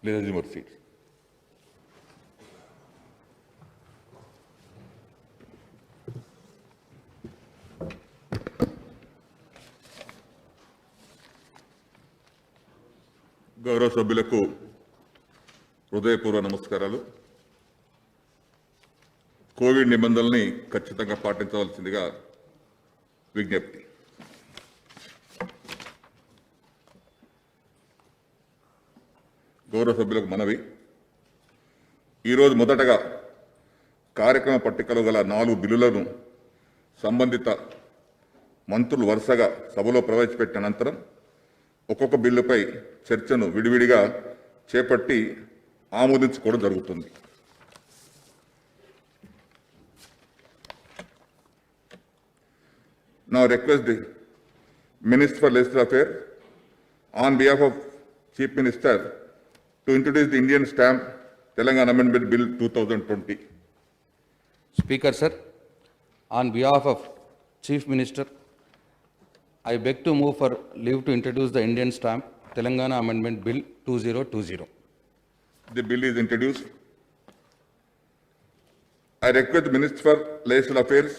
Please assume your seats. గౌరవ సభ్యులకు హృదయపూర్వ నమస్కారాలు. కోవిడ్ నిబంధనల్ని ఖచ్చితంగా పాటించవలసిందిగా విజ్ఞప్తి. గౌరవ సభ్యులకు మనవి, ఈరోజు మొదటగా కార్యక్రమ పట్టికలో గల 4 బిల్లులను సంబంధిత మంత్రులు వరుసగా సభలో ప్రవేశపెట్టిన అనంతరం ఒక్కొక్క బిల్లుపై చర్చను విడివిడిగా చేపట్టి ఆమోదించుకోవడం జరుగుతుంది. Now request the Minister for Legislative Affairs on behalf of Chief Minister to introduce the Indian Stamp Telangana Amendment Bill 2020. Speaker sir, on behalf of Chief Minister, I beg to move for leave to introduce the Indian Stamp Telangana Amendment Bill 2020. The bill is introduced. I request the Minister for Legislative Affairs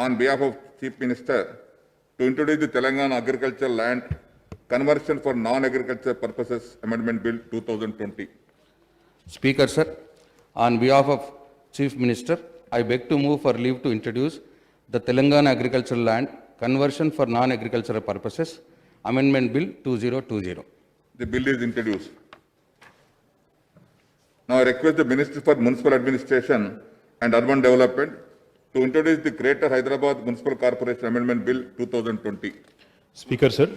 on behalf of Chief Minister to introduce the Telangana Agricultural Land Conversion for Non-Agricultural Purposes Amendment Bill 2020. Speaker sir, on behalf of Chief Minister, I beg to move for leave to introduce the Telangana Agricultural Land Conversion for Non-Agricultural Purposes Amendment Bill 2020. The bill is introduced. Now I request the Minister for Municipal Administration and Urban Development to introduce the Greater Hyderabad Municipal Corporation Amendment Bill 2020. Speaker sir,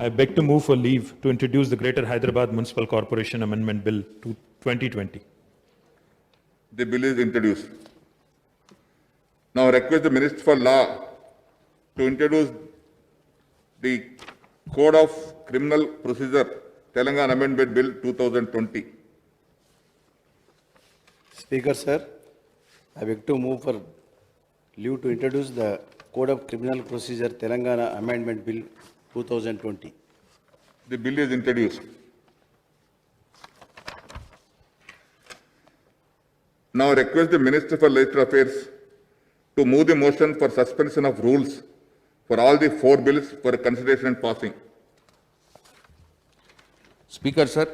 I beg to move for leave to introduce the Greater Hyderabad Municipal Corporation Amendment Bill 2020. The bill is introduced. Now I request the Minister for Law to introduce the Code of Criminal Procedure Telangana Amendment Bill 2020. Speaker sir, I beg to move for leave to introduce the Code of Criminal Procedure Telangana Amendment Bill 2020. The bill is introduced. Now I request the Minister for Legislative Affairs to move the motion for suspension of rules for all the 4 bills for consideration and passing. Speaker sir,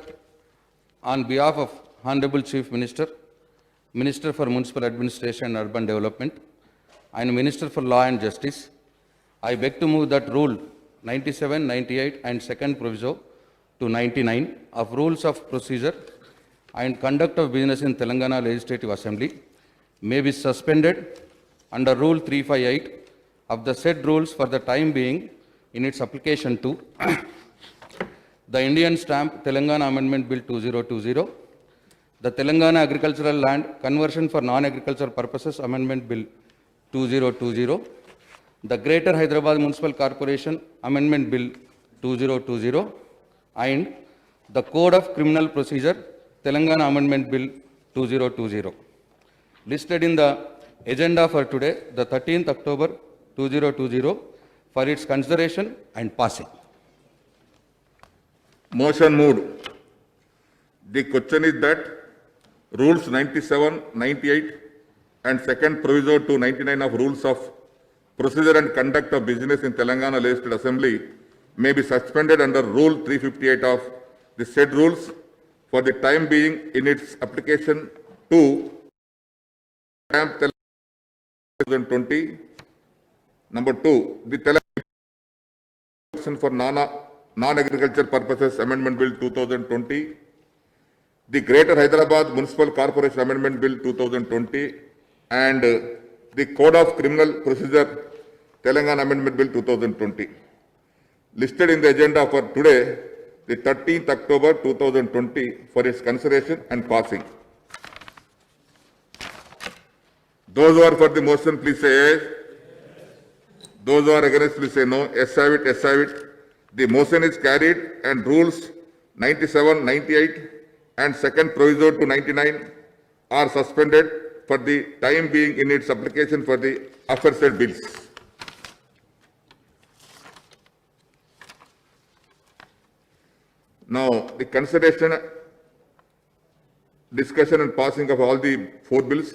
on behalf of Honorable Chief Minister, Minister for Municipal Administration and Urban Development, and Minister for Law and Justice, I beg to move that Rule 97, 98 and second proviso to 99 of Rules of Procedure and Conduct of Business in Telangana Legislative Assembly may be suspended under Rule 358 of the said rules for the time being in its application to the Indian Stamp Telangana Amendment Bill 2020, the Telangana Agricultural Land Conversion for Non-Agricultural Purposes Amendment Bill 2020, the Greater Hyderabad Municipal Corporation Amendment Bill 2020, and the Code of Criminal Procedure Telangana Amendment Bill 2020. Listed in the agenda for today, the 13th October 2020, for its consideration and passing. Motion moved. The question is that Rules 97, 98 and second proviso to 99 of Rules of Procedure and Conduct of Business in Telangana Legislative Assembly may be suspended under Rule 358 of the said rules for the time being in its application to Stamp Telangana 2020. Number 2, the Telangana for Non-Agricultural Purposes Amendment Bill 2020, the Greater Hyderabad Municipal Corporation Amendment Bill 2020, and the Code of Criminal Procedure Telangana Amendment Bill 2020. Listed in the agenda for today, the 13th October 2020, for its consideration and passing. Those who are for the motion, please say yes. Those who are against, please say no. Yes, have it, yes, have it. The motion is carried and Rules 97, 98 and second proviso to 99 are suspended for the time being in its application for the aforesaid bills. Now, the consideration discussion and passing of all the 4 bills.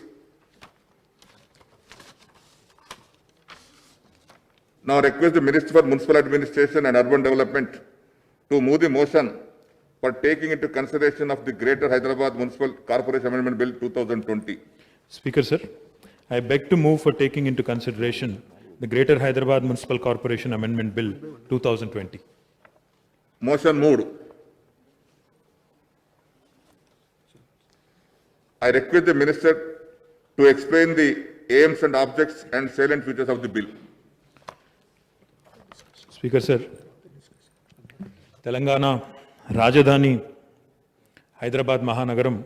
Now request the Minister for Municipal Administration and Urban Development to move the motion for taking into consideration of the Greater Hyderabad Municipal Corporation Amendment Bill 2020. Speaker, sir, I beg to move for taking into consideration the Greater Hyderabad Municipal Corporation Amendment Bill 2020. Motion moved. I request the Minister to explain the aims and objects and salient features of the bill. Speaker, sir, Telangana రాజధాని హైదరాబాద్ మహానగరం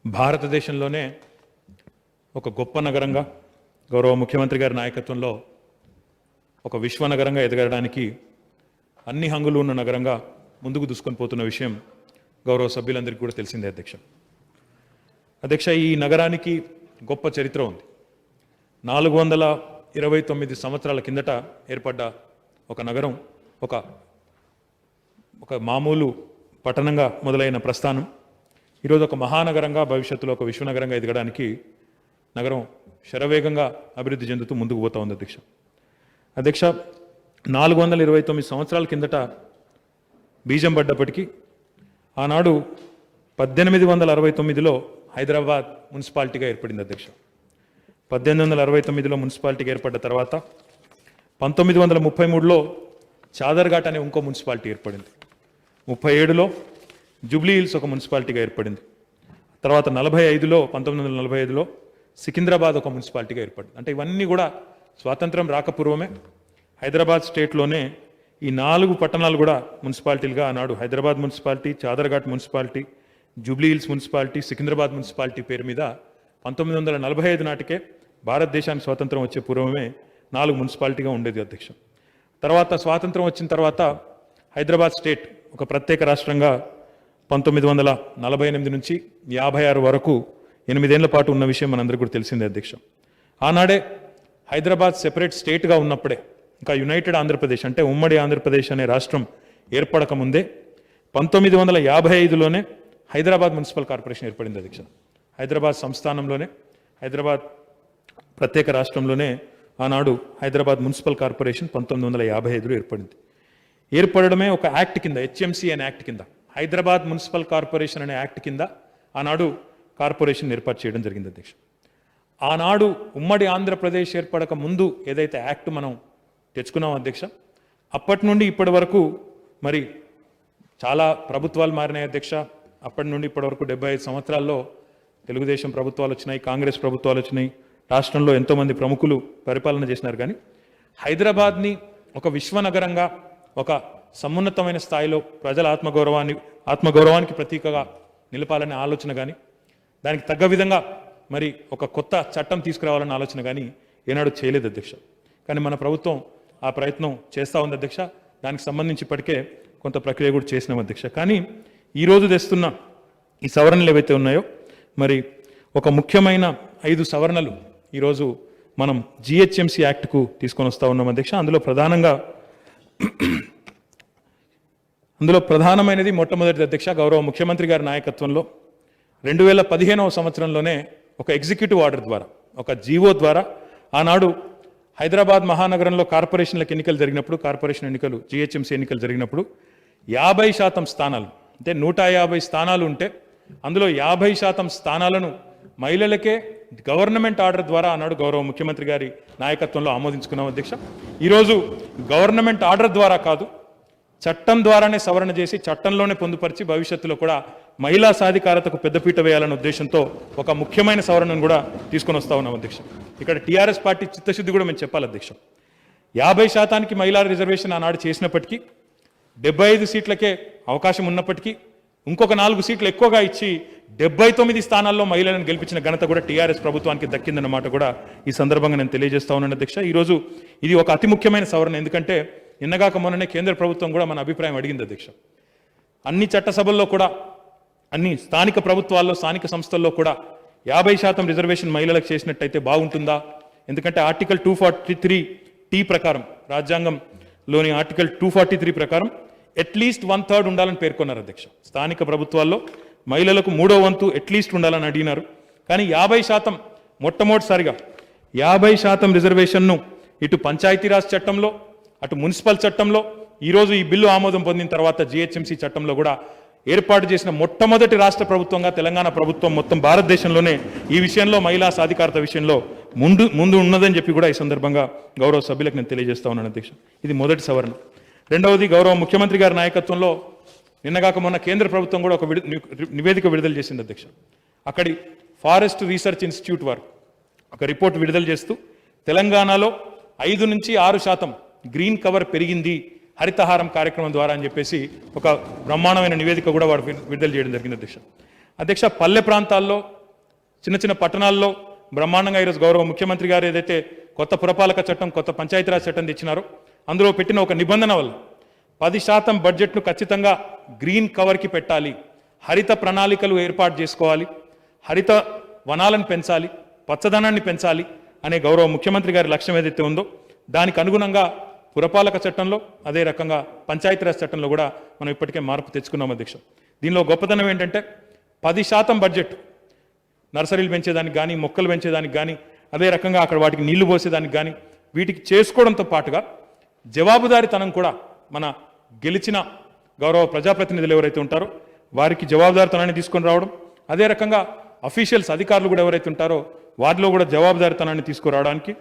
భారతదేశంలోనే ఒక గొప్ప నగరంగా గౌరవ ముఖ్యమంత్రి గారి నాయకత్వంలో ఒక విశ్వనగరంగా ఎదగడానికి అన్ని హంగులు ఉన్న నగరంగా ముందుకు దూసుకొని పోతున్న విషయం గౌరవ సభ్యులందరికీ కూడా తెలిసిందే అధ్యక్ష. అధ్యక్ష, ఈ నగరానికి గొప్ప చరిత్ర ఉంది. 429 సంవత్సరాల కిందట ఏర్పడ్డ ఒక నగరం ఒక మామూలు పట్టణంగా మొదలైన ప్రస్థానం ఈరోజు ఒక మహానగరంగా, భవిష్యత్తులో ఒక విశ్వనగరంగా ఎదగడానికి నగరం శరవేగంగా అభివృద్ధి చెందుతూ ముందుకు పోతా ఉంది అధ్యక్ష. అధ్యక్ష, 429 సంవత్సరాల కిందట బీజం పడ్డప్పటికీ ఆనాడు 1869లో హైదరాబాద్ మున్సిపాలిటీగా ఏర్పడింది అధ్యక్ష. 1869లో మున్సిపాలిటీగా ఏర్పడ్డ తర్వాత 1933లో చాదర్ఘాట్ అనే ఇంకో మున్సిపాలిటీ ఏర్పడింది. 37లో జూబ్లీ హిల్స్ ఒక మున్సిపాలిటీగా ఏర్పడింది. తర్వాత 1945లో సికింద్రాబాద్ ఒక మున్సిపాలిటీగా ఏర్పడింది. అంటే ఇవన్నీ కూడా స్వాతంత్రం రాకపూర్వమే హైదరాబాద్ స్టేట్లోనే ఈ 4 పట్టణాలు కూడా మున్సిపాలిటీలుగా ఆనాడు Hyderabad municipality, Chadarghat municipality, Jubilee Hills municipality, Secunderabad municipality పేరు మీద 1945 నాటికే భారతదేశానికి స్వాతంత్రం వచ్చే పూర్వమే 4 మున్సిపాలిటీగా ఉండేది అధ్యక్ష. తర్వాత స్వాతంత్రం వచ్చిన తర్వాత హైదరాబాద్ స్టేట్ ఒక ప్రత్యేక రాష్ట్రంగా 1948 నుంచి 56 వరకు 8 ఏళ్ల పాటు ఉన్న విషయం మనందరికీ కూడా తెలిసిందే అధ్యక్ష. ఆనాడే హైదరాబాద్ సెపరేట్ స్టేట్గా ఉన్నప్పుడే, ఇంకా యునైటెడ్ ఆంధ్రప్రదేశ్ అంటే ఉమ్మడి ఆంధ్రప్రదేశ్ అనే రాష్ట్రం ఏర్పడక ముందే 1955లోనే హైదరాబాద్ మున్సిపల్ కార్పొరేషన్ ఏర్పడింది అధ్యక్ష. హైదరాబాద్ సంస్థానంలోనే, హైదరాబాద్ ప్రత్యేక రాష్ట్రంలోనే ఆనాడు హైదరాబాద్ మున్సిపల్ కార్పొరేషన్ 1955లో ఏర్పడింది. ఏర్పడమే ఒక యాక్ట్ కింద, హెచ్ఎంసీ అనే యాక్ట్ కింద, హైదరాబాద్ మున్సిపల్ కార్పొరేషన్ అనే యాక్ట్ కింద ఆనాడు కార్పొరేషన్ ఏర్పాటు చేయడం జరిగింది అధ్యక్ష. ఆనాడు ఉమ్మడి ఆంధ్రప్రదేశ్ ఏర్పడక ముందు ఏదైతే యాక్ట్ మనం తెచ్చుకున్నాం అధ్యక్ష, అప్పటి నుండి ఇప్పటి వరకు మరి చాలా ప్రభుత్వాలు మారినాయి అధ్యక్ష. అప్పటి నుండి ఇప్పటి వరకు 75 సంవత్సరాల్లో తెలుగుదేశం ప్రభుత్వాలు వచ్చినాయి, కాంగ్రెస్ ప్రభుత్వాలు వచ్చినాయి, రాష్ట్రంలో ఎంతోమంది ప్రముఖులు పరిపాలన చేసినారు. కానీ హైదరాబాద్ని ఒక విశ్వనగరంగా, ఒక సమున్నతమైన స్థాయిలో ప్రజల ఆత్మగౌరవానికి ప్రతీకగా నిలపాలనే ఆలోచన కానీ, దానికి తగ్గ విధంగా మరి ఒక కొత్త చట్టం తీసుకురావాలన్న ఆలోచన కానీ ఏనాడు చేయలేదు అధ్యక్ష. కానీ మన ప్రభుత్వం ఆ ప్రయత్నం చేస్తూ ఉంది అధ్యక్ష. దానికి సంబంధించి ఇప్పటికే కొంత ప్రక్రియ కూడా చేసినాం అధ్యక్ష. కానీ ఈరోజు తెస్తున్న ఈ సవరణలు ఏవైతే ఉన్నాయో, మరి ఒక ముఖ్యమైన 5 సవరణలు ఈరోజు మనం జిహెచ్ఎంసీ యాక్ట్కు తీసుకొని వస్తూ ఉన్నాం అధ్యక్ష. అందులో ప్రధానమైనది మొట్టమొదటి అధ్యక్ష, గౌరవ ముఖ్యమంత్రి గారి నాయకత్వంలో 2015వ సంవత్సరంలోనే ఒక ఎగ్జిక్యూటివ్ ఆర్డర్ ద్వారా, ఒక జీవో ద్వారా ఆనాడు హైదరాబాద్ మహానగరంలో కార్పొరేషన్లకు ఎన్నికలు జరిగినప్పుడు, కార్పొరేషన్ ఎన్నికలు జిహెచ్ఎంసీ ఎన్నికలు జరిగినప్పుడు 50% స్థానాలు, అంటే 150 స్థానాలు ఉంటే అందులో 50% స్థానాలను మహిళలకే గవర్నమెంట్ ఆర్డర్ ద్వారా ఆనాడు గౌరవ ముఖ్యమంత్రి గారి నాయకత్వంలో ఆమోదించుకున్నాం అధ్యక్ష. ఈరోజు గవర్నమెంట్ ఆర్డర్ ద్వారా కాదు, చట్టం ద్వారానే సవరణ చేసి చట్టంలోనే పొందుపరిచి భవిష్యత్తులో కూడా మహిళా సాధికారతకు పెద్దపీట వేయాలనే ఉద్దేశంతో ఒక ముఖ్యమైన సవరణను కూడా తీసుకొని వస్తా ఉన్నాం అధ్యక్ష. ఇక్కడ టీఆర్ఎస్ పార్టీ చిత్తశుద్ధి కూడా మేము చెప్పాలి అధ్యక్ష. 50% మహిళా రిజర్వేషన్ ఆనాడు చేసినప్పటికీ, 75 సీట్లకే అవకాశం ఉన్నప్పటికీ ఇంకొక 4 సీట్లు ఎక్కువగా ఇచ్చి 79 స్థానాల్లో మహిళలను గెలిపించిన ఘనత కూడా టీఆర్ఎస్ ప్రభుత్వానికి దక్కిందన్నమాట కూడా ఈ సందర్భంగా నేను తెలియజేస్తా ఉన్నాను అధ్యక్ష. ఈరోజు ఇది ఒక అతి ముఖ్యమైన సవరణ. ఎందుకంటే నిన్నగాక మొన్ననే కేంద్ర ప్రభుత్వం కూడా మన అభిప్రాయం అడిగింది అధ్యక్ష. అన్ని చట్టసభల్లో కూడా, అన్ని స్థానిక ప్రభుత్వాల్లో, స్థానిక సంస్థల్లో కూడా 50% రిజర్వేషన్ మహిళలకు చేసినట్టయితే బాగుంటుందా? ఎందుకంటే ఆర్టికల్ 243T ప్రకారం, రాజ్యాంగంలోని ఆర్టికల్ 243 ప్రకారం అట్లీస్ట్ 1/3 ఉండాలని పేర్కొన్నారు అధ్యక్ష. స్థానిక ప్రభుత్వాల్లో మహిళలకు 3వ వంతు అట్లీస్ట్ ఉండాలని అడిగినారు. కానీ 50% మొట్టమొదటిసారిగా 50% రిజర్వేషన్ను ఇటు పంచాయతీరాజ్ చట్టంలో అటు మున్సిపల్ చట్టంలో ఈరోజు ఈ బిల్లు ఆమోదం పొందిన తర్వాత జిహెచ్ఎంసీ చట్టంలో కూడా ఏర్పాటు చేసిన మొట్టమొదటి రాష్ట్ర ప్రభుత్వంగా తెలంగాణ ప్రభుత్వం మొత్తం భారతదేశంలోనే ఈ విషయంలో మహిళా సాధికారత విషయంలో ముందు ఉన్నదని చెప్పి కూడా ఈ సందర్భంగా గౌరవ సభ్యులకు నేను తెలియజేస్తా ఉన్నాను అధ్యక్ష. ఇది మొదటి సవరణ. రెండవది గౌరవ ముఖ్యమంత్రి గారి నాయకత్వంలో నిన్నగాక మొన్న కేంద్ర ప్రభుత్వం కూడా ఒక నివేదిక విడుదల చేసింది అధ్యక్ష. అక్కడి ఫారెస్ట్ రీసెర్చ్ ఇన్స్టిట్యూట్ వారు ఒక రిపోర్ట్ విడుదల చేస్తూ తెలంగాణలో 5 నుంచి 6% గ్రీన్ కవర్ పెరిగింది హరితహారం కార్యక్రమం ద్వారా అని చెప్పేసి ఒక బ్రహ్మాండమైన నివేదిక కూడా వారు విడుదల చేయడం జరిగింది అధ్యక్ష. పల్లె ప్రాంతాల్లో చిన్న పట్టణాల్లో బ్రహ్మాండంగా ఈరోజు గౌరవ ముఖ్యమంత్రి గారు ఏదైతే కొత్త పురపాలక చట్టం కొత్త పంచాయతీరాజ్ చట్టం తెచ్చినారో అందులో పెట్టిన ఒక నిబంధన వల్ల 10% బడ్జెట్ను ఖచ్చితంగా గ్రీన్ కవర్కి పెట్టాలి, హరిత ప్రణాళికలు ఏర్పాటు చేసుకోవాలి, హరిత వనాలను పెంచాలి, పచ్చదనాన్ని పెంచాలి అనే గౌరవ ముఖ్యమంత్రి గారి లక్ష్యం ఏదైతే ఉందో దానికి అనుగుణంగా పురపాలక చట్టంలో అదే రకంగా పంచాయతీరాజ్ చట్టంలో కూడా మనం ఇప్పటికే మార్పు తెచ్చుకున్నాం అధ్యక్ష. దీనిలో గొప్పతనం ఏంటంటే 10% బడ్జెట్ నర్సరీలు పెంచేదానికి కానీ మొక్కలు పెంచేదానికి కానీ అదే రకంగా అక్కడ వాటికి నీళ్లు పోసేదానికి కానీ వీటికి చేసుకోవడంతో పాటుగా జవాబుదారీతనం కూడా మన గెలిచిన గౌరవ ప్రజాప్రతినిధులు ఎవరైతే ఉంటారో వారికి జవాబుదారీతనాన్ని తీసుకొని రావడం, అదే రకంగా అఫీషియల్స్ అధికారులు కూడా ఎవరైతే ఉంటారో వారిలో కూడా జవాబుదారీతనాన్ని తీసుకురావడానికి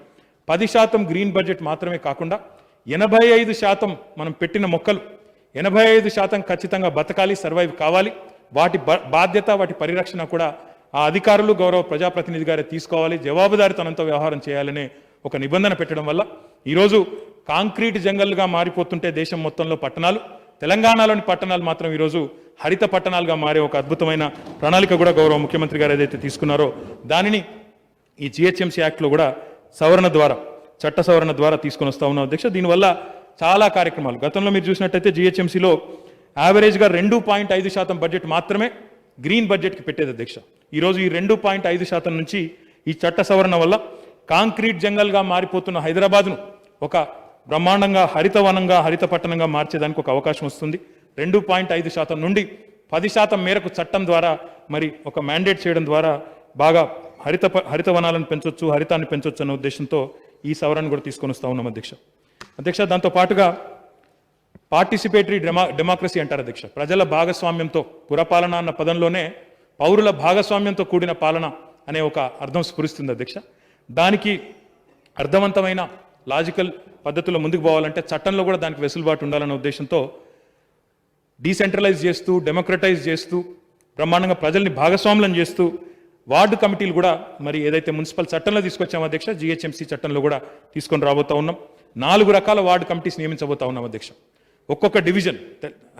10% గ్రీన్ బడ్జెట్ మాత్రమే కాకుండా 85% మనం పెట్టిన మొక్కలు 85% ఖచ్చితంగా బతకాలి, సర్వైవ్ కావాలి. వాటి బాధ్యత వాటి పరిరక్షణ కూడా ఆ అధికారులు గౌరవ ప్రజాప్రతినిధి గారే తీసుకోవాలి, జవాబుదారీతనంతో వ్యవహారం చేయాలనే ఒక నిబంధన పెట్టడం వల్ల ఈరోజు కాంక్రీట్ జంగల్గా మారిపోతుంటే దేశం మొత్తంలో పట్టణాలు, తెలంగాణలోని పట్టణాలు మాత్రం ఈరోజు హరిత పట్టణాలుగా మారే ఒక అద్భుతమైన ప్రణాళిక కూడా గౌరవ ముఖ్యమంత్రి గారు ఏదైతే తీసుకున్నారో దానిని ఈ జిహెచ్ఎంసీ యాక్ట్లో కూడా సవరణ ద్వారా చట్ట సవరణ ద్వారా తీసుకొని వస్తా ఉన్నాం అధ్యక్ష. దీనివల్ల చాలా కార్యక్రమాలు గతంలో మీరు చూసినట్టయితే జిహెచ్ఎంసీలో యావరేజ్గా 2.5% బడ్జెట్ మాత్రమే గ్రీన్ బడ్జెట్కి పెట్టేది అధ్యక్ష. ఈరోజు ఈ 2.5% నుంచి ఈ చట్ట సవరణ వల్ల కాంక్రీట్ జంగల్గా మారిపోతున్న హైదరాబాద్ను ఒక బ్రహ్మాండంగా హరితవనంగా హరిత పట్టణంగా మార్చేదానికి ఒక అవకాశం వస్తుంది. 2.5% నుండి 10% మేరకు చట్టం ద్వారా మరి ఒక మ్యాండేట్ చేయడం ద్వారా బాగా హరిత వనాలను పెంచొచ్చు, హరితాన్ని పెంచొచ్చు అనే ఉద్దేశంతో ఈ సవరణ కూడా తీసుకొని వస్తా ఉన్నాం అధ్యక్ష. దాంతో పాటుగా పార్టిసిపేటరీ డెమోక్రసీ అంటారు అధ్యక్ష. ప్రజల భాగస్వామ్యంతో పురపాలన అన్న పదంలోనే పౌరుల భాగస్వామ్యంతో కూడిన పాలన అనే ఒక అర్థం స్ఫురిస్తుంది అధ్యక్ష. దానికి అర్థవంతమైన లాజికల్ పద్ధతిలో ముందుకు పోవాలంటే చట్టంలో కూడా దానికి వెసులుబాటు ఉండాలన్న ఉద్దేశంతో డీసెంట్రలైజ్ చేస్తూ డెమోక్రటైజ్ చేస్తూ బ్రహ్మాండంగా ప్రజల్ని భాగస్వామ్యం చేస్తూ వార్డు కమిటీలు కూడా మరి ఏదైతే మున్సిపల్ చట్టంలో తీసుకొచ్చామో అధ్యక్ష జిహెచ్ఎంసీ చట్టంలో కూడా తీసుకొని రాబోతా ఉన్నాం. 4 రకాల వార్డు కమిటీస్ నియమించబోతా ఉన్నాం అధ్యక్ష. ఒక్కొక్క డివిజన్,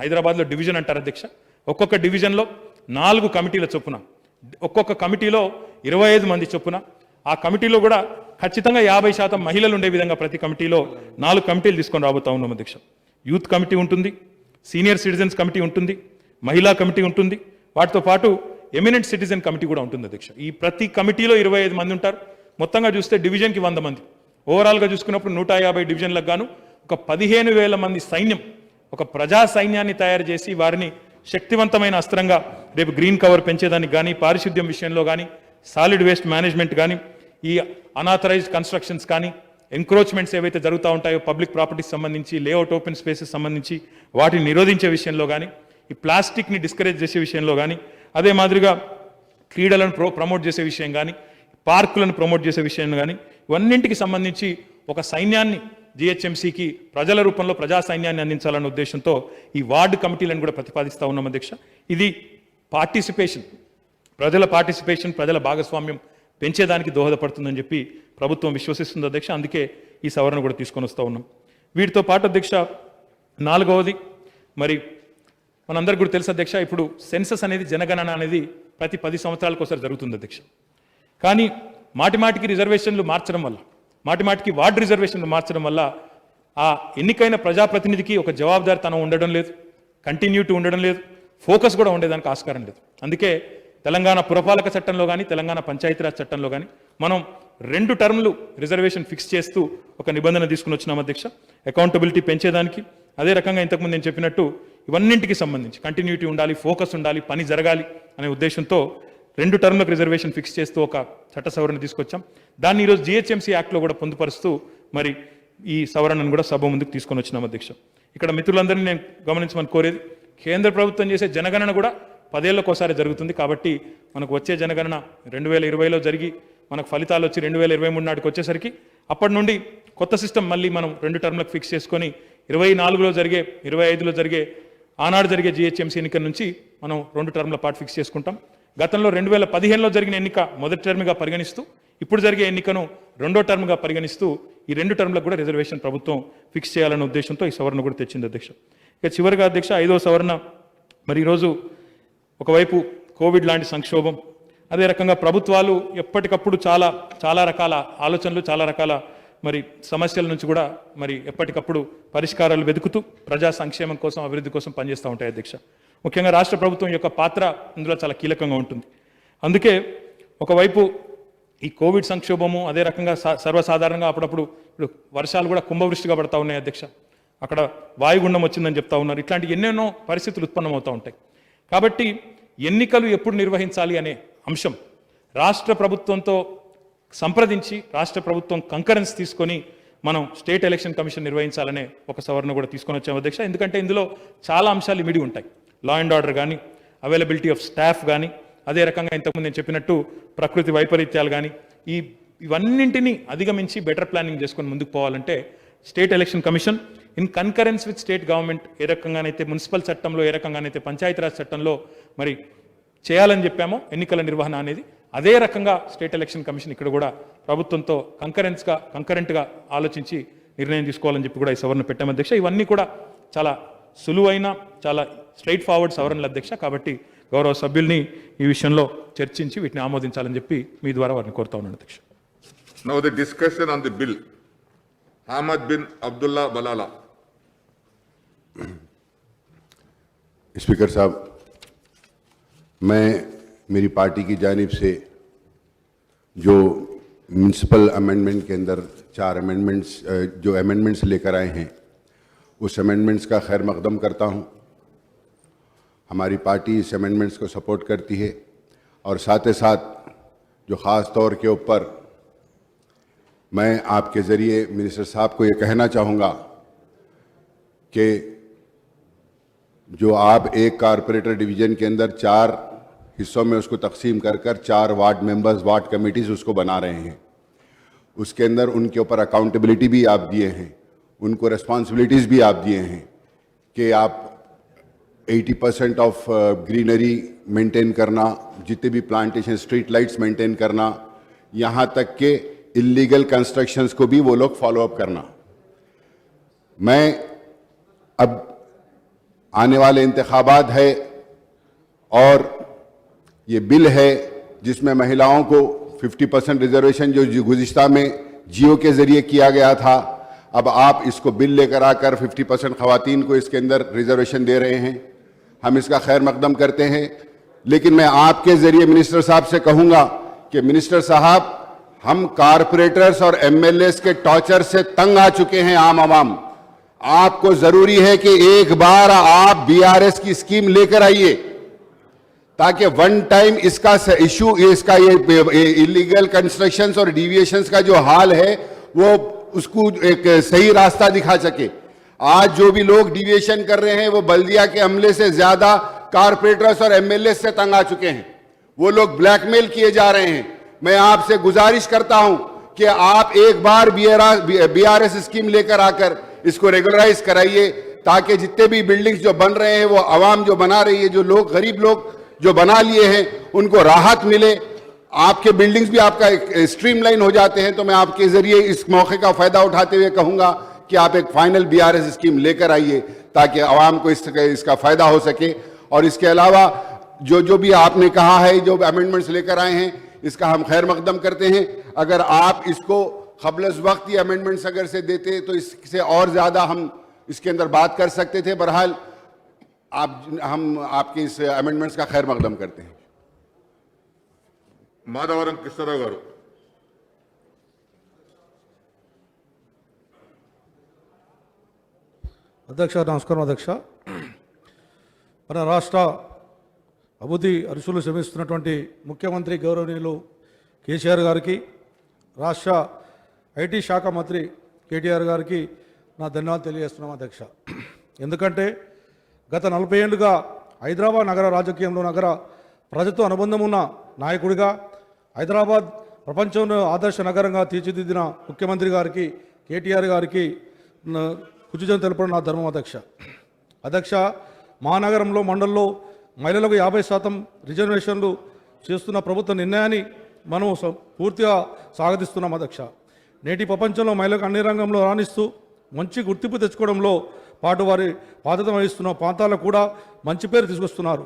హైదరాబాద్లో డివిజన్ అంటారు అధ్యక్ష, ఒక్కొక్క డివిజన్లో 4 కమిటీల చొప్పున, ఒక్కొక్క కమిటీలో 25 మంది చొప్పున, ఆ కమిటీలో కూడా ఖచ్చితంగా 50% మహిళలు ఉండే విధంగా ప్రతి కమిటీలో 4 కమిటీలు తీసుకొని రాబోతా ఉన్నాం అధ్యక్ష. యూత్ కమిటీ ఉంటుంది, సీనియర్ సిటిజన్స్ కమిటీ ఉంటుంది, మహిళా కమిటీ ఉంటుంది, వాటితో పాటు ఎమినెంట్ సిటిజన్ కమిటీ కూడా ఉంటుంది అధ్యక్ష. ఈ ప్రతి కమిటీలో 25 మంది ఉంటారు. మొత్తంగా చూస్తే డివిజన్కి 100 మంది, ఓవరాల్గా చూసుకున్నప్పుడు 150 డివిజన్లకు గాను ఒక 15,000 మంది సైన్యం, ఒక ప్రజా సైన్యాన్ని తయారు చేసి వారిని శక్తివంతమైన అస్త్రంగా రేపు గ్రీన్ కవర్ పెంచేదానికి కానీ, పారిశుద్ధ్యం విషయంలో కానీ, సాలిడ్ వేస్ట్ మేనేజ్మెంట్ కానీ, ఈ అనాథరైజ్డ్ కన్స్ట్రక్షన్స్ కానీ, ఎంక్రోచ్మెంట్స్ ఏవైతే జరుగుతూ ఉంటాయో పబ్లిక్ ప్రాపర్టీస్ సంబంధించి, లేఅవుట్ ఓపెన్ స్పేసెస్ సంబంధించి వాటిని నిరోధించే విషయంలో కానీ, ఈ ప్లాస్టిక్ని డిస్కరేజ్ చేసే విషయంలో కానీ, అదే మాదిరిగా క్రీడలను ప్రమోట్ చేసే విషయం కానీ, పార్కులను ప్రమోట్ చేసే విషయం కానీ, ఇవన్నింటికి సంబంధించి ఒక సైన్యాన్ని జిహెచ్ఎంసీకి ప్రజల రూపంలో ప్రజా సైన్యాన్ని అందించాలన్న ఉద్దేశంతో ఈ వార్డు కమిటీలను కూడా ప్రతిపాదిస్తూ ఉన్నాం అధ్యక్ష. ఇది పార్టిసిపేషన్, ప్రజల భాగస్వామ్యం పెంచేదానికి దోహదపడుతుందని చెప్పి ప్రభుత్వం విశ్వసిస్తుంది అధ్యక్ష. అందుకే ఈ సవరణ కూడా తీసుకొని వస్తూ ఉన్నాం. వీటితో పాటు అధ్యక్ష 4వది, మరి మనందరికీ కూడా తెలుసు అధ్యక్ష, ఇప్పుడు సెన్సస్ అనేది జనగణన అనేది ప్రతి 10 సంవత్సరాలకు ఒకసారి జరుగుతుంది అధ్యక్ష. కానీ మాటిమాటికి రిజర్వేషన్లు మార్చడం వల్ల, మాటిమాటికి వార్డు రిజర్వేషన్లు మార్చడం వల్ల ఆ ఎన్నికైన ప్రజాప్రతినిధికి ఒక జవాబుదారితనం ఉండడం లేదు, కంటిన్యూటీ ఉండడం లేదు, ఫోకస్ కూడా ఉండేదానికి ఆస్కారం లేదు. అందుకే తెలంగాణ పురపాలక చట్టంలో కానీ, తెలంగాణ పంచాయతీరాజ్ చట్టంలో కానీ మనం 2 టర్మ్లు రిజర్వేషన్ ఫిక్స్ చేస్తూ ఒక నిబంధన తీసుకుని వచ్చినాం అధ్యక్ష. అకౌంటబిలిటీ పెంచేదానికి, అదే రకంగా ఇంతకుముందు నేను చెప్పినట్టు ఇవన్నింటికి సంబంధించి కంటిన్యూటీ ఉండాలి, ఫోకస్ ఉండాలి, పని జరగాలి అనే ఉద్దేశంతో 2 టర్మ్లకు రిజర్వేషన్ ఫిక్స్ చేస్తూ ఒక చట్ట సవరణ తీసుకొచ్చాం. దాన్ని ఈరోజు జిహెచ్ఎంసీ యాక్ట్లో కూడా పొందుపరుస్తూ మరి ఈ సవరణను కూడా సభ ముందుకు తీసుకొని వచ్చినాం అధ్యక్ష. ఇక్కడ మిత్రులందరినీ నేను గమనించమని కోరేది, కేంద్ర ప్రభుత్వం చేసే జనగణన కూడా 10 ఏళ్లకోసారి జరుగుతుంది. కాబట్టి మనకు వచ్చే జనగణన 2020లో జరిగి మనకు ఫలితాలు వచ్చి 2023 నాటికి వచ్చేసరికి అప్పటి నుండి కొత్త సిస్టమ్ మళ్ళీ మనం 2 టర్మ్లకు ఫిక్స్ చేసుకొని 24లో జరిగే 25లో జరిగే ఆనాడు జరిగే జిహెచ్ఎంసీ ఎన్నికల నుంచి మనం 2 టర్మ్ల పాటు ఫిక్స్ చేసుకుంటాం. గతంలో 2015లో జరిగిన ఎన్నిక మొదటి టర్మ్గా పరిగణిస్తూ ఇప్పుడు జరిగే ఎన్నికను 2వ టర్మ్గా పరిగణిస్తూ ఈ 2 టర్మ్లకు కూడా రిజర్వేషన్ ప్రభుత్వం ఫిక్స్ చేయాలనే ఉద్దేశంతో ఈ సవరణ కూడా తెచ్చింది అధ్యక్ష. ఇక చివరిగా అధ్యక్ష 5వ సవరణ, మరి ఈరోజు ఒకవైపు కోవిడ్ లాంటి సంక్షోభం, అదే రకంగా ప్రభుత్వాలు ఎప్పటికప్పుడు చాలా రకాల ఆలోచనలు, చాలా రకాల మరి సమస్యల నుంచి కూడా మరి ఎప్పటికప్పుడు పరిష్కారాలు వెతుకుతూ ప్రజా సంక్షేమం కోసం, అభివృద్ధి కోసం పనిచేస్తూ ఉంటాయి అధ్యక్ష. ముఖ్యంగా రాష్ట్ర ప్రభుత్వం యొక్క పాత్ర ఇందులో చాలా కీలకంగా ఉంటుంది. అందుకే ఒకవైపు ఈ కోవిడ్ సంక్షోభము, అదే రకంగా సర్వసాధారణంగా అప్పుడప్పుడు ఇప్పుడు వర్షాలు కూడా కుంభవృష్టిగా పడతా ఉన్నాయి అధ్యక్ష. అక్కడ వాయుగుండం వచ్చిందని చెప్తా ఉన్నారు. ఇట్లాంటి ఎన్నెన్నో పరిస్థితులు ఉత్పన్నమవుతూ ఉంటాయి. కాబట్టి ఎన్నికలు ఎప్పుడు నిర్వహించాలి అనే అంశం రాష్ట్ర ప్రభుత్వంతో సంప్రదించి రాష్ట్ర ప్రభుత్వం కంకరెన్స్ తీసుకొని మనం స్టేట్ ఎలక్షన్ కమిషన్ నిర్వహించాలనే ఒక సవరణ కూడా తీసుకొని వచ్చాము అధ్యక్ష. ఎందుకంటే ఇందులో చాలా అంశాలు ఇమిడి ఉంటాయి. లా అండ్ ఆర్డర్ కానీ, అవైలబిలిటీ ఆఫ్ స్టాఫ్ కానీ, అదే రకంగా ఇంతకుముందు నేను చెప్పినట్టు ప్రకృతి వైపరీత్యాలు కానీ, ఇవన్నింటినీ అధిగమించి బెటర్ ప్లానింగ్ చేసుకొని ముందుకు పోవాలంటే state election commission in concurrence with state government ఏ రకంగానైతే మున్సిపల్ చట్టంలో, ఏ రకంగానైతే పంచాయతీరాజ్ చట్టంలో మరి చేయాలని చెప్పామో ఎన్నికల నిర్వహణ అనేది, అదే రకంగా స్టేట్ ఎలక్షన్ కమిషన్ ఇక్కడ కూడా ప్రభుత్వంతో కంకరెంట్గా ఆలోచించి నిర్ణయం తీసుకోవాలని చెప్పి కూడా ఈ సవరణ పెట్టాము అధ్యక్ష. ఇవన్నీ కూడా చాలా సులువైన, చాలా స్ట్రైట్ ఫార్వర్డ్ సవరణలు అధ్యక్ష. కాబట్టి గౌరవ సభ్యుల్ని ఈ విషయంలో చర్చించి వీటిని ఆమోదించాలని చెప్పి మీ ద్వారా వారిని కోరుతా ఉన్నాను అధ్యక్ష. Now the discussion on the bill. Ahmad bin Abdullah Balala. Speaker साहब, मैं मेरी पार्टी की जानिब से जो म्यूनसिपल अमेंडमेंट के अंदर 4 अमेंडमेंट्स जो अमेंडमेंट्स लेकर आए हैं उस अमेंडमेंट्स का खैर मकदम करता हूं। हमारी पार्टी इस अमेंडमेंट्स को सपोर्ट करती है और साथ ही साथ जो ख़ास तौर के ऊपर मैं आपके ज़रिए मिनिस्टर साहब को ये कहना चाहूँगा कि जो आप एक कारपोरेटर डिवीज़न के अंदर 4 हिस्सों में उसको तकसीम कर 4 वार्ड मेंबर्स, वार्ड कमेटीज़ उसको बना रहे हैं, उसके अंदर उनके ऊपर अकाउंटेबिलिटी भी आप दिए हैं, उनको रिस्पॉन्सिबिलिटीज़ भी आप दिए हैं कि आप 80% ऑफ ग्रीनरी मेंटेन करना, जितने भी प्लांटेशन, स्ट्रीट लाइट्स मेंटेन करना, यहाँ तक के इलीगल कंस्ट्रक्शंस को भी वो लोग फॉलो अप करना। मैं अब आने वाले इंतखाबात है और ये बिल है जिसमें महिलाओं को 50% रिजर्वेशन जो गुज़िश्ता में जियो के ज़रिए किया गया था, अब आप इसको बिल लेकर आकर 50% ख़वातीन को इसके अंदर रिजर्वेशन दे रहे हैं। हम इसका खैर मकदम करते हैं, लेकिन मैं आपके ज़रिए मिनिस्टर साहब से कहूँगा कि मिनिस्टर साहब, हम कारपोरेटर्स और एमएलएस के टॉर्चर से तंग आ चुके हैं आम आवाम। आपको ज़रूरी है कि एक बार आप बीआरएस की स्कीम लेकर आइए ताकि वन टाइम इसका इशू, इसका ये इलीगल कंस्ट्रक्शंस और डिविएशंस का जो हाल है वो उसको एक सही रास्ता दिखा सके। आज जो भी लोग डिविएशन कर रहे हैं वो बल्दिया के अमले से ज्यादा कारपोरेटर्स और एमएलए से तंग आ चुके हैं, वो लोग ब्लैकमेल किए जा रहे हैं। मैं आपसे गुजारिश करता हूं कि आप एक बार बीआरएस स्कीम लेकर आकर इसको रेगुलराइज कराइए ताकि जितने भी बिल्डिंग्स जो बन रहे हैं वो आवाम जो बना रही है, जो लोग गरीब लोग जो बना लिए हैं उनको राहत मिले, आपके बिल्डिंग्स भी आपका स्ट्रीमलाइन हो जाते हैं। तो मैं आपके जरिए इस मौके का फायदा उठाते हुए कहूंगा कि आप एक फाइनल बीआरएस स्कीम लेकर आइए ताकि आवाम को इसका फायदा हो सके। और इसके अलावा जो भी आपने कहा है, जो अमेंडमेंट्स लेकर आए हैं, इसका हम खैर मकदम करते हैं। अगर आप इसको क़ब्ल वक्त ये अमेंडमेंट्स अगर से देते तो इससे और ज़्यादा हम इसके अंदर बात कर सकते थे। बहरहाल हम आपके इस अमेंडमेंट्स का खैर मकदम करते हैं। మాధవరం కృష్ణరావు గారు. అధ్యక్ష నమస్కారం. అధ్యక్ష, మన రాష్ట్ర అభివృద్ధి అరుసులు శ్రమిస్తున్నటువంటి ముఖ్యమంత్రి గౌరవనీయులు కేసీఆర్ గారికి, రాష్ట్ర ఐటీ శాఖ మంత్రి కేటీఆర్ గారికి నా ధన్యవాదాలు తెలియజేస్తున్నాం అధ్యక్ష. ఎందుకంటే గత 40 ఏళ్లుగా హైదరాబాద్ నగర రాజకీయంలో నగర ప్రజతో అనుబంధం ఉన్న నాయకుడిగా హైదరాబాద్ ప్రపంచంలో ఆదర్శ నగరంగా తీర్చిదిద్దిన ముఖ్యమంత్రి గారికి కేటీఆర్ గారికి కృతజ్ఞతలు తెలపడం నా ధర్మం అధ్యక్ష. అధ్యక్ష, మహానగరంలో మండలంలో మహిళలకు 50% రిజర్వేషన్లు చేస్తున్న ప్రభుత్వ నిర్ణయాన్ని మనం పూర్తిగా స్వాగతిస్తున్నాం అధ్యక్ష. నేటి ప్రపంచంలో మహిళలకు అన్ని రంగంలో రాణిస్తూ మంచి గుర్తింపు తెచ్చుకోవడంలో పాటు వారి బాధ్యత వహిస్తున్న ప్రాంతాలకు కూడా మంచి పేరు తీసుకొస్తున్నారు.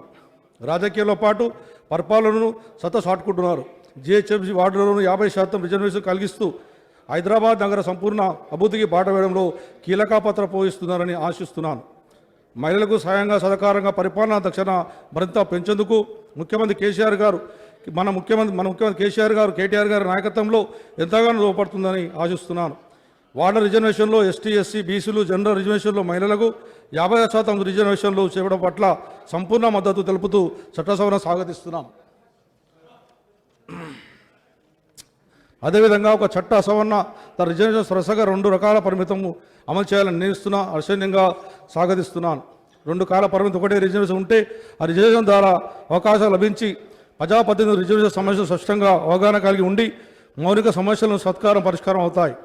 రాజకీయాల్లో పాటు పరిపాలనను సాటుకుంటున్నారు. జిహెచ్ఎంసీ వార్డులను 50% రిజర్వేషన్ కలిగిస్తూ హైదరాబాద్ నగర సంపూర్ణ అభివృద్ధికి బాట వేయడంలో కీలక పాత్ర పోషిస్తున్నారని ఆశిస్తున్నాను. మహిళలకు సాయంగా సహకారంగా పరిపాలనా దక్షణ మరింత పెంచేందుకు ముఖ్యమంత్రి కేసీఆర్ గారు మన ముఖ్యమంత్రి కేసీఆర్ గారు కేటీఆర్ గారి నాయకత్వంలో ఎంతగానో దోహదపడుతుందని ఆశిస్తున్నాను. వార్డు రిజర్వేషన్లో ఎస్టీ, ఎస్సీ, బీసీలు, జనరల్ రిజర్వేషన్లో మహిళలకు 50% రిజర్వేషన్లు చేయడం పట్ల సంపూర్ణ మద్దతు తెలుపుతూ చట్టసభను స్వాగతిస్తున్నాం. అదేవిధంగా ఒక చట్ట సవరణ రిజర్వేషన్ వరుసగా 2 రకాల పరిమితం అమలు చేయాలని నిర్ణయిస్తున్నా హర్షణీయంగా స్వాగతిస్తున్నాను. 2 కాల పరిమితి, ఒకటే రిజర్వేషన్ ఉంటే ఆ రిజర్వేషన్ ద్వారా అవకాశాలు లభించి ప్రజాప్రతినిధులు రిజర్వేషన్ సమస్యలు స్పష్టంగా అవగాహన కలిగి ఉండి మౌలిక సమస్యలను పరిష్కారం అవుతాయి.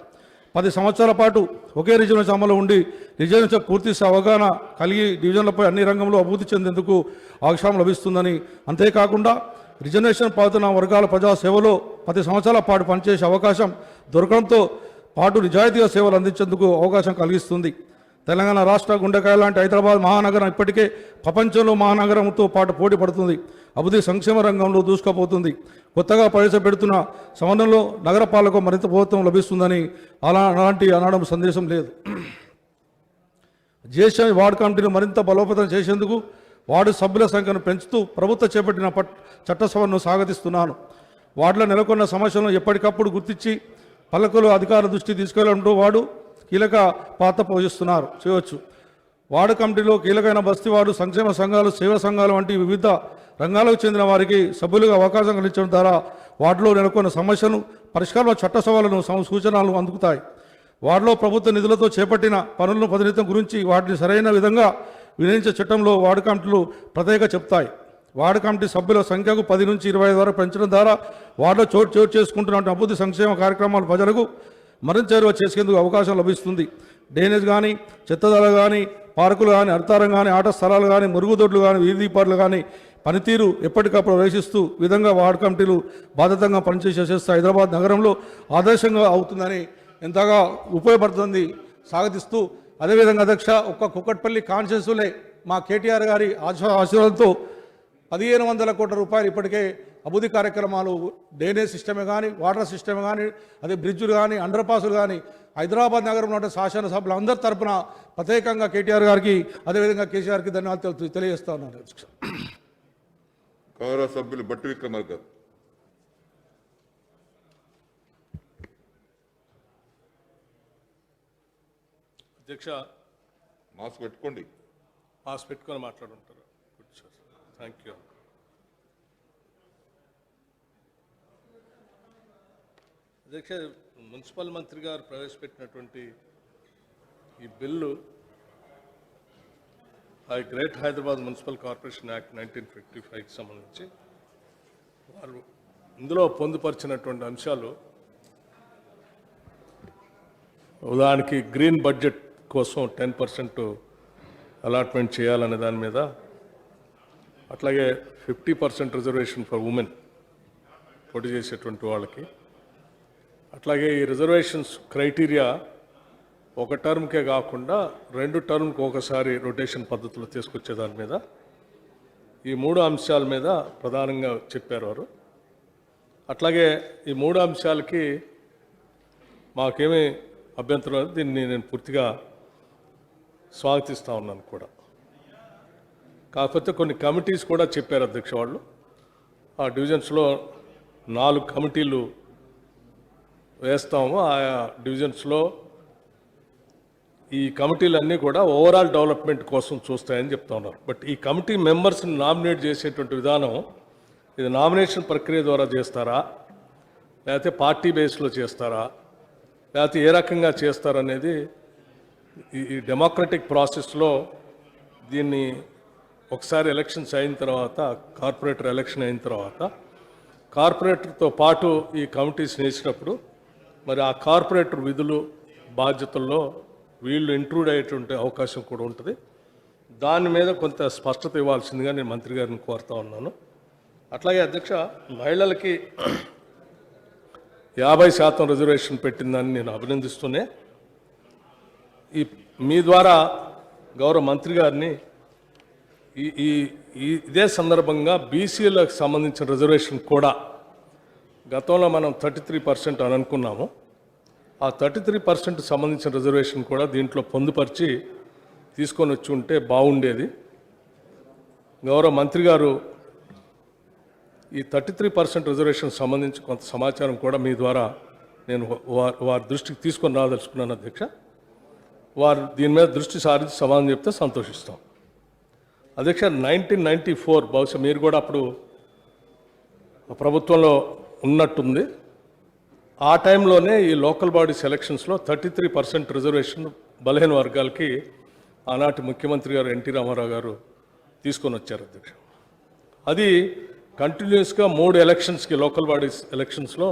10 సంవత్సరాల పాటు ఒకే రిజర్వేషన్ అమలు ఉండి రిజర్వేషన్ పూర్తి అవగాహన కలిగి డివిజన్లపై అన్ని రంగంలో అభివృద్ధి చెందేందుకు అవకాశం లభిస్తుందని, అంతేకాకుండా రిజర్వేషన్ పాల్గొన్న వర్గాల ప్రజా సేవలో 10 సంవత్సరాల పాటు పనిచేసే అవకాశం దొరకడంతో పాటు నిజాయితీగా సేవలు అందించేందుకు అవకాశం కలిగిస్తుంది. తెలంగాణ రాష్ట్ర గుండెకాయ లాంటి హైదరాబాద్ మహానగరం ఇప్పటికే ప్రపంచంలో మహానగరంతో పాటు పోటీ పడుతుంది. అభివృద్ధి సంక్షేమ రంగంలో దూసుకుపోతుంది. కొత్తగా ప్రవేశపెడుతున్న సమన్వయంలో నగరపాలకు మరింత ప్రభుత్వం లభిస్తుందని అలాంటి అనడం సందేశం లేదు. జిహెచ్ఎంసీ వార్డు కమిటీని మరింత బలోపేతం చేసేందుకు వార్డు సభ్యుల సంఖ్యను పెంచుతూ ప్రభుత్వం చేపట్టిన చట్టసభను స్వాగతిస్తున్నాను. వార్డులో నెలకొన్న సమస్యలను ఎప్పటికప్పుడు గుర్తించి పాలకులు అధికారుల దృష్టి తీసుకెళ్లడంతో వార్డు కీలక పాత్ర చేయవచ్చు. వార్డు కమిటీలో కీలకమైన బస్తీ వార్డు సంక్షేమ సంఘాలు, సేవా సంఘాలు వంటి వివిధ రంగాలకు చెందిన వారికి సభ్యులుగా అవకాశం కల్పించడం ద్వారా వార్డులో నెలకొన్న సమస్యలను పరిష్కార చట్టసభలను సూచనలు అందుకుతాయి. వార్డులో ప్రభుత్వ నిధులతో చేపట్టిన పనులను ప్రతినిధం గురించి వాటిని సరైన విధంగా వినియోగించే చట్టంలో వార్డు కమిటీలు ప్రత్యేక చెప్తాయి. వార్డు కమిటీ సభ్యుల సంఖ్యకు 10 నుంచి 25 వరకు పెంచడం ద్వారా వార్డులో చోటు చేసుకుంటున్న అభివృద్ధి సంక్షేమ కార్యక్రమాలు ప్రజలకు మరింత చేరువ చేసేందుకు అవకాశం లభిస్తుంది. డ్రైనేజ్ కానీ, చెత్తదాలు కానీ, పార్కులు కానీ, అర్థారం కానీ, ఆట స్థలాలు కానీ, మురుగుదొడ్లు కానీ, వీధి దీపాలు కానీ పనితీరు ఎప్పటికప్పుడు ప్రవేశిస్తూ విధంగా వార్డు కమిటీలు బాధ్యతంగా పనిచేసే హైదరాబాద్ నగరంలో ఆదర్శంగా అవుతుందని ఎంతగా ఉపయోగపడుతుంది స్వాగతిస్తూ, అదేవిధంగా అధ్యక్ష, కుక్కట్పల్లి కాన్స్టిట్యూన్సీలే మా కేటీఆర్ గారి ఆశీర్వాదంతో 1500 కోట్ల రూపాయలు ఇప్పటికే అభివృద్ధి కార్యక్రమాలు, డ్రైనేజ్ సిస్టమే కానీ, వాటర్ సిస్టమే కానీ, అదే బ్రిడ్జులు కానీ, అండర్ పాసులు కానీ హైదరాబాద్ నగరంలో ఉన్న శాసనసభ్యులు అందరి తరఫున ప్రత్యేకంగా కేటీఆర్ గారికి అదేవిధంగా కేసీఆర్కి ధన్యవాదాలు తెలియజేస్తా ఉన్నాను. గౌరవ సభ్యులు బట్టి విక్రమార్క గారు. అధ్యక్ష, మాస్క్ పెట్టుకోండి. మాస్క్ పెట్టుకొని మాట్లాడుంటారు. Thank you. అధ్యక్ష, మున్సిపల్ మంత్రి గారు ప్రవేశపెట్టినటువంటి ఈ bill great Hyderabad municipal corporation act 1955కి సంబంధించి వారు ఇందులో పొందుపరిచినటువంటి అంశాలు, ఉదాహరణకి గ్రీన్ బడ్జెట్ కోసం 10% అలాట్మెంట్ చేయాలనే దాని మీద, అట్లాగే 50% రిజర్వేషన్ ఫర్ ఉమెన్ పోటీ చేసేటువంటి వాళ్ళకి, అట్లాగే ఈ రిజర్వేషన్స్ క్రైటీరియా ఒక టర్మ్కే కాకుండా 2 టర్మ్కి ఒకసారి రొటేషన్ పద్ధతిలో తీసుకొచ్చే దాని మీద, ఈ 3 అంశాల మీద ప్రధానంగా చెప్పారు వారు. అట్లాగే ఈ 3 అంశాలకి మాకేమీ అభ్యంతరం లేదు, దీన్ని నేను పూర్తిగా స్వాగతిస్తూ ఉన్నాను కూడా. కాకపోతే కొన్ని కమిటీస్ కూడా చెప్పారు అధ్యక్ష వాళ్ళు. ఆ డివిజన్స్లో 4 కమిటీలు వేస్తాము. ఆయా డివిజన్స్లో ఈ కమిటీలన్నీ కూడా ఓవరాల్ డెవలప్మెంట్ కోసం చూస్తాయని చెప్తా ఉన్నారు. బట్ ఈ కమిటీ మెంబర్స్ని నామినేట్ చేసేటువంటి విధానం ఇది నామినేషన్ ప్రక్రియ ద్వారా చేస్తారా, లేకపోతే పార్టీ బేస్లో చేస్తారా, లేకపోతే ఏ రకంగా చేస్తారనేది ఈ డెమోక్రటిక్ ప్రాసెస్లో దీన్ని ఒకసారి ఎలక్షన్స్ అయిన తర్వాత, కార్పొరేటర్ ఎలక్షన్ అయిన తర్వాత కార్పొరేటర్తో పాటు ఈ కమిటీస్ వేసినప్పుడు మరి ఆ కార్పొరేటర్ విధులు బాధ్యతల్లో వీళ్ళు ఇంట్రూడ్ అయ్యేటువంటి అవకాశం కూడా ఉంటుంది. దాని మీద కొంత స్పష్టత ఇవ్వాల్సిందిగా నేను మంత్రి గారిని కోరుతా ఉన్నాను. అట్లాగే అధ్యక్ష, మహిళలకి 50% రిజర్వేషన్ పెట్టిందని నేను అభినందిస్తూనే మీ ద్వారా గౌరవ మంత్రి గారిని ఇదే సందర్భంగా బీసీలకు సంబంధించిన రిజర్వేషన్ కూడా గతంలో మనం 33% అని అనుకున్నాము. ఆ 33% సంబంధించిన రిజర్వేషన్ కూడా దీంట్లో పొందుపరిచి తీసుకొని వచ్చి ఉంటే బాగుండేది. గౌరవ మంత్రి గారు ఈ 33% రిజర్వేషన్ సంబంధించి కొంత సమాచారం కూడా మీ ద్వారా నేను వారి దృష్టికి తీసుకొని రాదలుచుకున్నాను అధ్యక్ష. వారు దీని మీద దృష్టి సారించి సమాధానం చెప్తే సంతోషిస్తాం. అధ్యక్ష, 1994 బహుశా మీరు కూడా అప్పుడు ప్రభుత్వంలో ఉన్నట్టుంది. ఆ టైంలోనే ఈ లోకల్ బాడీస్ ఎలక్షన్స్లో 33% రిజర్వేషన్ బలహీన వర్గాలకి ఆనాటి ముఖ్యమంత్రి గారు ఎన్టీ రామారావు గారు తీసుకొని వచ్చారు అధ్యక్ష. అది కంటిన్యూస్గా 3 ఎలక్షన్స్కి లోకల్ బాడీస్ ఎలక్షన్స్లో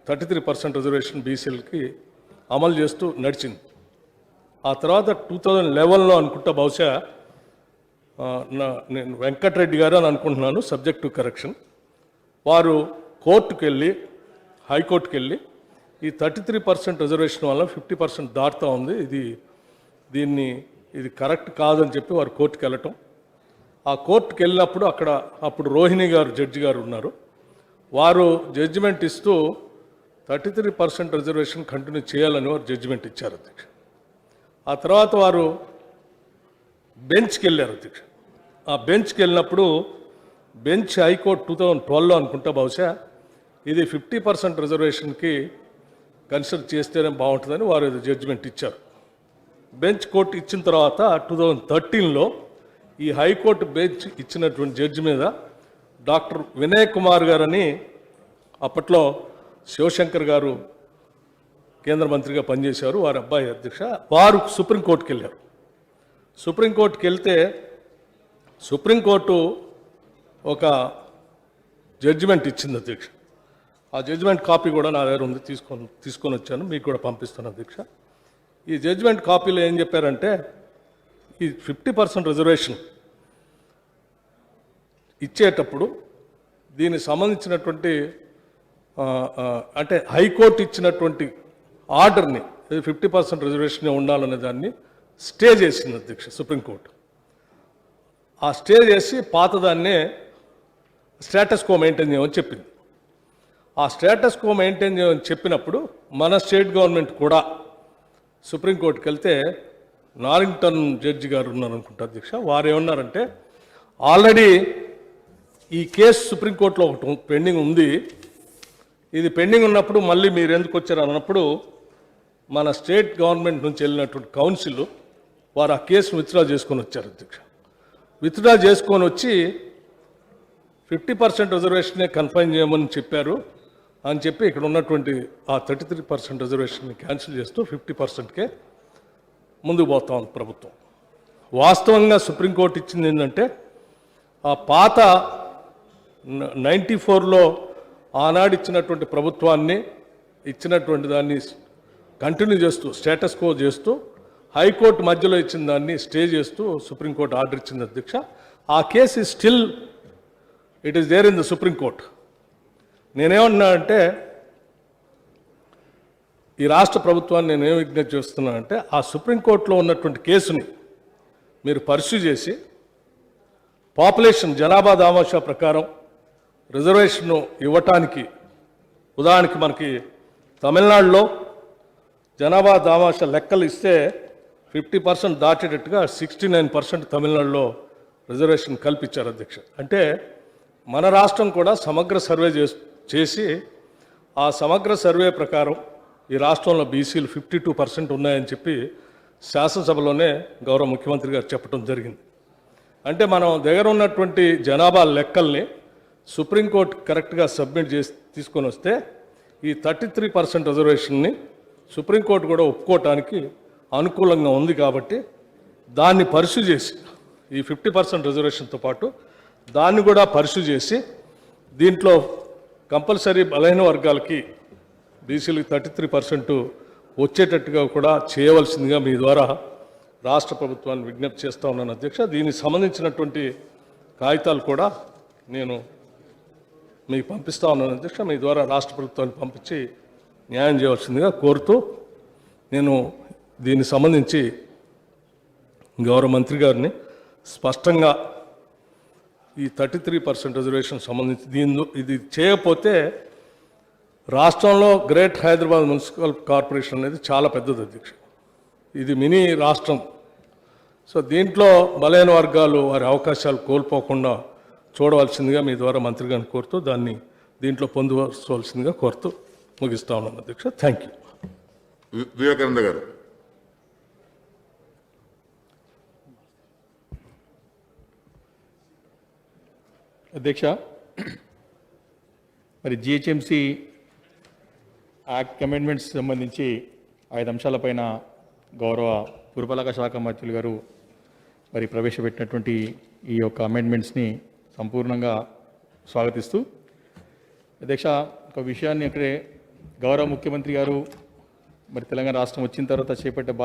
33% రిజర్వేషన్ బీసీలకి అమలు చేస్తూ నడిచింది. ఆ తర్వాత 2011లో అనుకుంటా బహుశా నేను వెంకటరెడ్డి గారు అని అనుకుంటున్నాను, సబ్జెక్ట్ టు కరెక్షన్, వారు కోర్టుకు వెళ్ళి హైకోర్టుకు వెళ్ళి ఈ 33% రిజర్వేషన్ వల్ల 50% దాటుతూ ఉంది, ఇది కరెక్ట్ కాదని చెప్పి వారు కోర్టుకు వెళ్ళటం. ఆ కోర్టుకు వెళ్ళినప్పుడు అప్పుడు రోహిణి గారు జడ్జి గారు ఉన్నారు. వారు జడ్జిమెంట్ ఇస్తూ 33% రిజర్వేషన్ కంటిన్యూ చేయాలని వారు జడ్జిమెంట్ ఇచ్చారు అధ్యక్ష. ఆ తర్వాత వారు బెంచ్కి వెళ్ళారు అధ్యక్ష. ఆ బెంచ్కి వెళ్ళినప్పుడు బెంచ్ హైకోర్టు 2012లో అనుకుంటా బహుశా ఇది 50% రిజర్వేషన్కి కన్సిడర్ చేస్తేనే బాగుంటుందని వారు జడ్జిమెంట్ ఇచ్చారు. బెంచ్ కోర్టు ఇచ్చిన తర్వాత 2013లో ఈ హైకోర్టు బెంచ్ ఇచ్చినటువంటి జడ్జి మీద డాక్టర్ వినయ్ కుమార్ గారని అప్పట్లో శివశంకర్ గారు కేంద్ర మంత్రిగా పనిచేశారు, వారి అబ్బాయి అధ్యక్ష, వారు సుప్రీంకోర్టుకి వెళ్ళారు. సుప్రీంకోర్టుకి వెళ్తే సుప్రీంకోర్టు ఒక జడ్జిమెంట్ ఇచ్చింది అధ్యక్ష. ఆ జడ్జిమెంట్ కాపీ కూడా నా దగ్గర ఉంది, తీసుకొని వచ్చాను, మీకు కూడా పంపిస్తాను అధ్యక్ష. ఈ జడ్జిమెంట్ కాపీలో ఏం చెప్పారంటే ఈ 50% రిజర్వేషన్ ఇచ్చేటప్పుడు దీనికి సంబంధించినటువంటి అంటే హైకోర్టు ఇచ్చినటువంటి ఆర్డర్ని 50% రిజర్వేషన్ ఉండాలనే దాన్ని స్టే చేసింది అధ్యక్ష సుప్రీంకోర్టు. ఆ స్టే చేసి పాతదాన్నే స్టేటస్ కో మెయింటైన్ చేయమని చెప్పింది. ఆ స్టేటస్ కో మెయింటైన్ చేయమని చెప్పినప్పుడు మన స్టేట్ గవర్నమెంట్ కూడా సుప్రీంకోర్టుకి వెళ్తే నారింగ్టన్ జడ్జి గారు ఉన్నారు అనుకుంటా అధ్యక్ష, వారు ఏమన్నారంటే ఆల్రెడీ ఈ కేసు సుప్రీంకోర్టులో ఒకటి పెండింగ్ ఉంది, ఇది పెండింగ్ ఉన్నప్పుడు మళ్ళీ మీరు ఎందుకు వచ్చారు అన్నప్పుడు మన స్టేట్ గవర్నమెంట్ నుంచి వెళ్ళినటువంటి కౌన్సిల్ వారు ఆ కేసును విత్డ్రా చేసుకొని వచ్చారు అధ్యక్ష. విత్డ్రా చేసుకొని వచ్చి 50% రిజర్వేషనే కన్ఫైన్ చేయమని చెప్పారు అని చెప్పి ఇక్కడ ఉన్నటువంటి ఆ 33% రిజర్వేషన్ని క్యాన్సిల్ చేస్తూ 50%కే ముందుకు పోతా ఉంది ప్రభుత్వం. వాస్తవంగా సుప్రీంకోర్టు ఇచ్చింది ఏంటంటే ఆ పాత 94లో ఆనాడు ఇచ్చినటువంటి ప్రభుత్వాన్ని ఇచ్చినటువంటి దాన్ని కంటిన్యూ చేస్తూ స్టేటస్ కో చేస్తూ హైకోర్టు మధ్యలో ఇచ్చిన దాన్ని స్టే చేస్తూ సుప్రీంకోర్టు ఆర్డర్ ఇచ్చింది అధ్యక్ష. ఆ case still it is there in the supreme court. నేనేమన్నా అంటే ఈ రాష్ట్ర ప్రభుత్వాన్ని నేనేం విజ్ఞప్తి చేస్తున్నానంటే ఆ సుప్రీంకోర్టులో ఉన్నటువంటి కేసుని మీరు పర్స్యూ చేసి పాపులేషన్ జనాభా దామాషా ప్రకారం రిజర్వేషన్ ఇవ్వటానికి, ఉదాహరణకి మనకి తమిళనాడులో జనాభా దామాషా లెక్కలు ఇస్తే 50% దాటేటట్టుగా 69% తమిళనాడులో రిజర్వేషన్ కల్పించారు అధ్యక్ష. అంటే మన రాష్ట్రం కూడా సమగ్ర సర్వే చేసి ఆ సమగ్ర సర్వే ప్రకారం ఈ రాష్ట్రంలో బీసీలు 52% ఉన్నాయని చెప్పి శాసనసభలోనే గౌరవ ముఖ్యమంత్రి గారు చెప్పడం జరిగింది. అంటే మనం దగ్గర ఉన్నటువంటి జనాభా లెక్కల్ని సుప్రీంకోర్టు కరెక్ట్గా సబ్మిట్ చేసి తీసుకొని వస్తే ఈ 33% రిజర్వేషన్ని సుప్రీంకోర్టు కూడా ఒప్పుకోవటానికి అనుకూలంగా ఉంది. కాబట్టి దాన్ని పరిశు చేసి ఈ 50% రిజర్వేషన్తో పాటు దాన్ని కూడా పరిశు చేసి దీంట్లో కంపల్సరీ బలహీన వర్గాలకి బీసీలకి 33% వచ్చేటట్టుగా కూడా చేయవలసిందిగా మీ ద్వారా రాష్ట్ర ప్రభుత్వాన్ని విజ్ఞప్తి చేస్తూ ఉన్నాను అధ్యక్ష. దీనికి సంబంధించినటువంటి కాగితాలు కూడా నేను మీకు పంపిస్తూ ఉన్నాను అధ్యక్ష. మీ ద్వారా రాష్ట్ర ప్రభుత్వాన్ని పంపించి న్యాయం చేయవలసిందిగా కోరుతూ నేను దీనికి సంబంధించి గౌరవ మంత్రి గారిని స్పష్టంగా ఈ 33% రిజర్వేషన్ సంబంధించి ఇది చేయకపోతే రాష్ట్రంలో గ్రేట్ హైదరాబాద్ మున్సిపల్ కార్పొరేషన్ అనేది చాలా పెద్దది అధ్యక్ష. ఇది మినీ రాష్ట్రం. సో దీంట్లో బలైన వర్గాలు వారి అవకాశాలు కోల్పోకుండా చూడవలసిందిగా మీ ద్వారా మంత్రి గారిని కోరుతూ దీంట్లో పొందువలసిందిగా కోరుతూ ముగిస్తా ఉన్నాను అధ్యక్ష. Thank you. వివేకానంద గారు. అధ్యక్ష, మరి జిహెచ్ఎంసి యాక్ట్ అమెండ్మెంట్స్ సంబంధించి 5 అంశాలపైన గౌరవ పురపాలక శాఖ మంత్రులు గారు మరి ప్రవేశపెట్టినటువంటి ఈ యొక్క అమెండ్మెంట్స్ని సంపూర్ణంగా స్వాగతిస్తూ, అధ్యక్ష, ఒక విషయాన్ని ఇక్కడే గౌరవ ముఖ్యమంత్రి గారు మరి తెలంగాణ రాష్ట్రం వచ్చిన తర్వాత చేపట్టే